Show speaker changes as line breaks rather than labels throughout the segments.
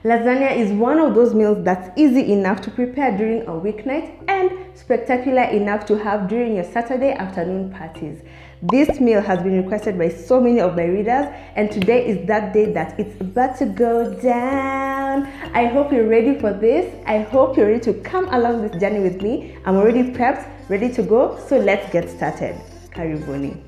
Lasagna is one of those meals that's easy enough to prepare during a weeknight and spectacular enough to have during your Saturday afternoon parties. This meal has been requested by so many of my readers, and today is that day that it's about to go down. I hope you're ready for this. I hope you're ready to come along this journey with me. I'm already prepped, ready to go, so let's get started. Karibuni.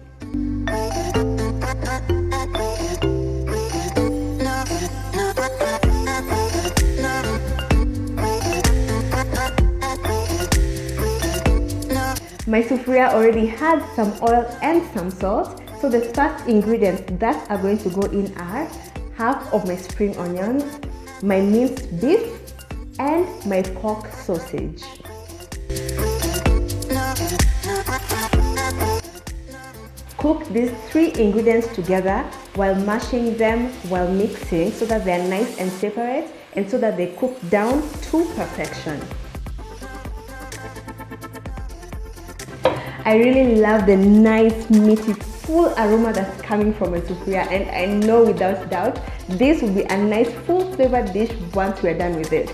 My sufuria already had some oil and some salt, so the first ingredients that are going to go in are half of my spring onions, my minced beef, and my pork sausage. Cook these three ingredients together while mashing them while mixing so that they are nice and separate and so that they cook down to perfection. I really love the nice, meaty, full aroma that's coming from a sufuria, and I know without doubt this will be a nice full flavored dish once we're done with it.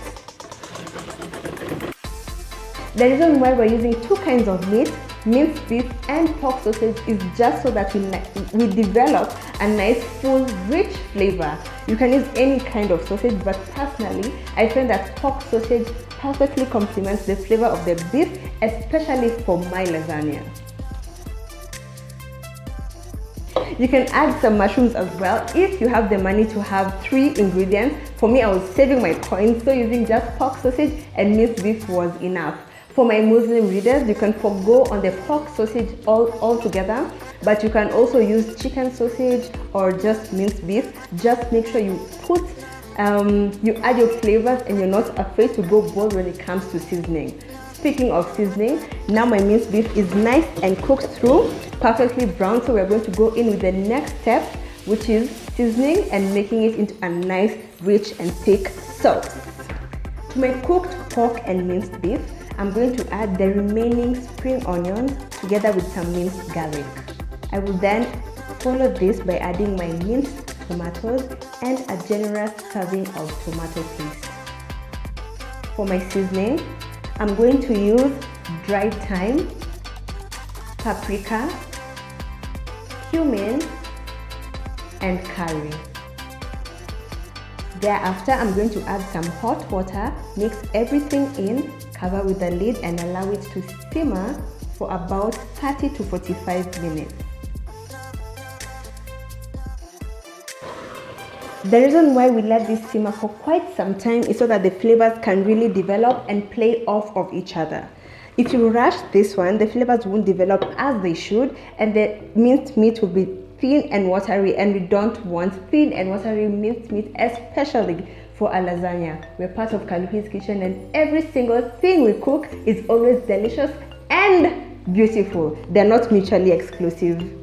The reason why we're using two kinds of meat, minced beef and pork sausage, is just so that we develop a nice full rich flavor. You can use any kind of sausage, but personally I find that pork sausage perfectly complements the flavor of the beef, especially for my lasagna. You can add some mushrooms as well if you have the money to have three ingredients. For me, I was saving my coins, so using just pork sausage and minced beef was enough. For my Muslim readers, you can forgo on the pork sausage altogether, but you can also use chicken sausage or just minced beef. Just make sure you you add your flavors and you're not afraid to go bold when it comes to seasoning. Speaking of seasoning, now my minced beef is nice and cooked through, perfectly brown, so we're going to go in with the next step, which is seasoning and making it into a nice, rich and thick sauce. To my cooked pork and minced beef, I'm going to add the remaining spring onions together with some minced garlic. I will then follow this by adding my minced tomatoes and a generous serving of tomato paste. For my seasoning, I'm going to use dried thyme, paprika, cumin, and curry. Thereafter, I'm going to add some hot water, mix everything in, cover with the lid and allow it to simmer for about 30 to 45 minutes. The reason why we let this simmer for quite some time is so that the flavors can really develop and play off of each other. If you rush this one, the flavors won't develop as they should, and the minced meat will be thin and watery, and we don't want thin and watery minced meat, especially for a lasagna. We're part of Kaluhi'S kitchen, and every single thing we cook is always delicious and beautiful. They're not mutually exclusive.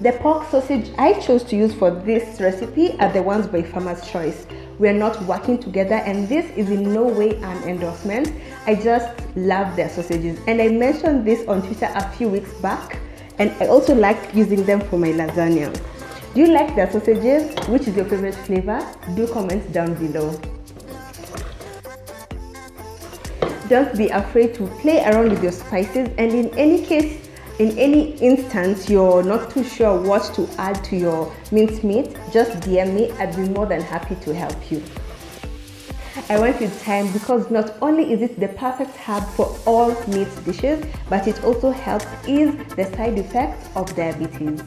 The pork sausage I chose to use for this recipe are the ones by Farmer's Choice. We are not working together, and this is in no way an endorsement. I just love their sausages, and I mentioned this on Twitter a few weeks back, and I also like using them for my lasagna. Do you like their sausages? Which is your favorite flavor? Do comment down below. Don't be afraid to play around with your spices, and in any instance you're not too sure what to add to your minced meat, just DM me. I'd be more than happy to help you. I went with thyme because not only is it the perfect herb for all meat dishes, but it also helps ease the side effects of diabetes.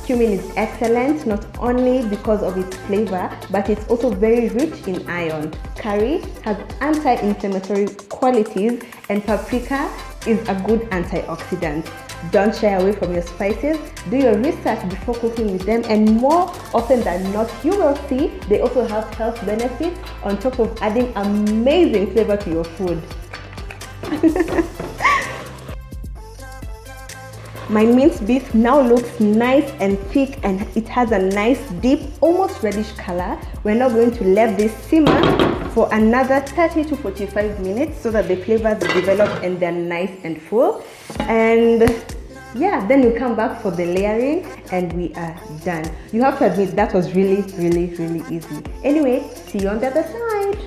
Cumin is excellent not only because of its flavor, but it's also very rich in iron. Curry has anti-inflammatory qualities, and paprika is a good antioxidant. Don't shy away from your spices. Do your research before cooking with them, and more often than not, you will see they also have health benefits on top of adding amazing flavor to your food. My minced beef now looks nice and thick, and it has a nice deep, almost reddish color. We're now going to let this simmer for another 30 to 45 minutes so that the flavors develop and they're nice and full. And yeah, then we come back for the layering and we are done. You have to admit that was really easy. Anyway, see you on the other side.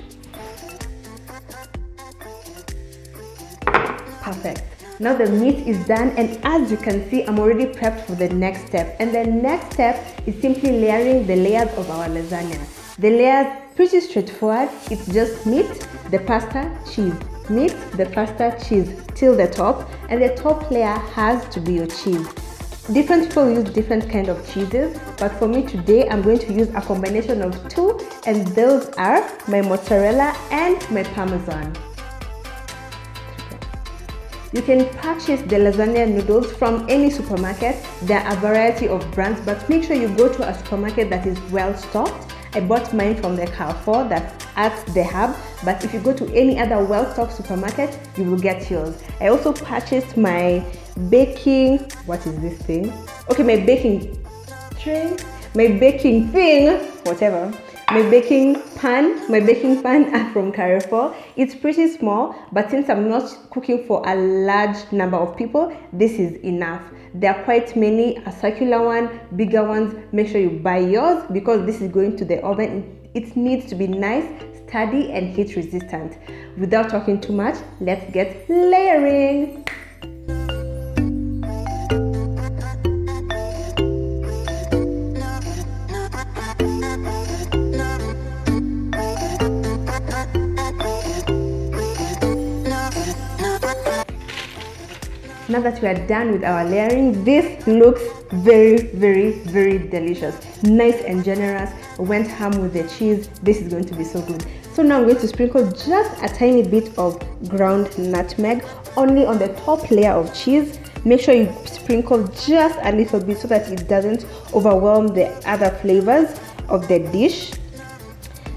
Perfect. Now the meat is done, and as you can see, I'm already prepped for the next step. And the next step is simply layering the layers of our lasagna. The layers, pretty straightforward. It's just meat, the pasta, cheese. Meat, the pasta, cheese till the top, and the top layer has to be your cheese. Different people use different kind of cheeses, but for me today I'm going to use a combination of two, and those are my mozzarella and my parmesan. You can purchase the lasagna noodles from any supermarket. There are a variety of brands, but make sure you go to a supermarket that is well stocked. I bought mine from the Carrefour that's at the hub, but if you go to any other well-stocked supermarket, you will get yours. I also purchased my baking, what is this thing? Okay, my baking tray, my baking thing, whatever. My baking pan are from Carrefour. It's pretty small, but since I'm not cooking for a large number of people, this is enough. There are quite many, a circular one, bigger ones. Make sure you buy yours because this is going to the oven. It needs to be nice, sturdy, and heat resistant. Without talking too much, let's get layering. Now that we are done with our layering, this looks very delicious. Nice and generous. Went ham with the cheese. This is going to be so good. So now I'm going to sprinkle just a tiny bit of ground nutmeg only on the top layer of cheese. Make sure you sprinkle just a little bit so that it doesn't overwhelm the other flavors of the dish.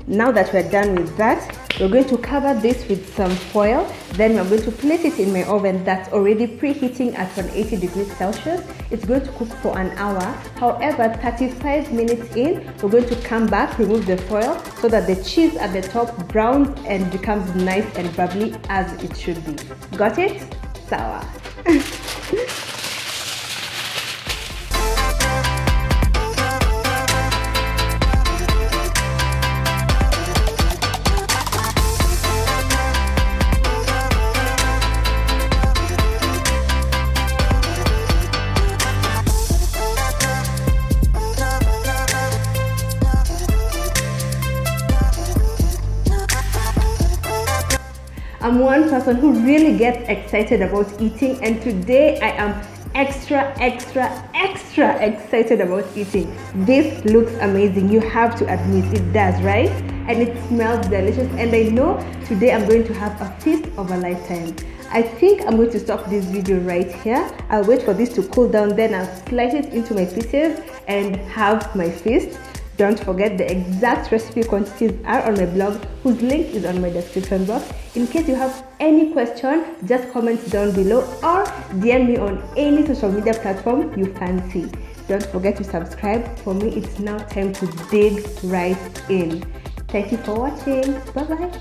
Now that we're done with that, we're going to cover this with some foil. Then we're going to place it in my oven that's already preheating at 180 degrees Celsius. It's going to cook for an hour. However, 35 minutes in, we're going to come back, remove the foil so that the cheese at the top browns and becomes nice and bubbly as it should be. Got it? Sour. I'm one person who really gets excited about eating, and today I am extra excited about eating. This looks amazing. You have to admit it does, right? And it smells delicious, and I know today I'm going to have a feast of a lifetime. I think I'm going to stop this video right here. I'll wait for this to cool down, then I'll slice it into my pieces and have my feast. Don't forget the exact recipe quantities are on my blog, whose link is on my description box. In case you have any question, just comment down below or DM me on any social media platform you fancy. Don't forget to subscribe. For me, it's now time to dig right in. Thank you for watching. Bye bye.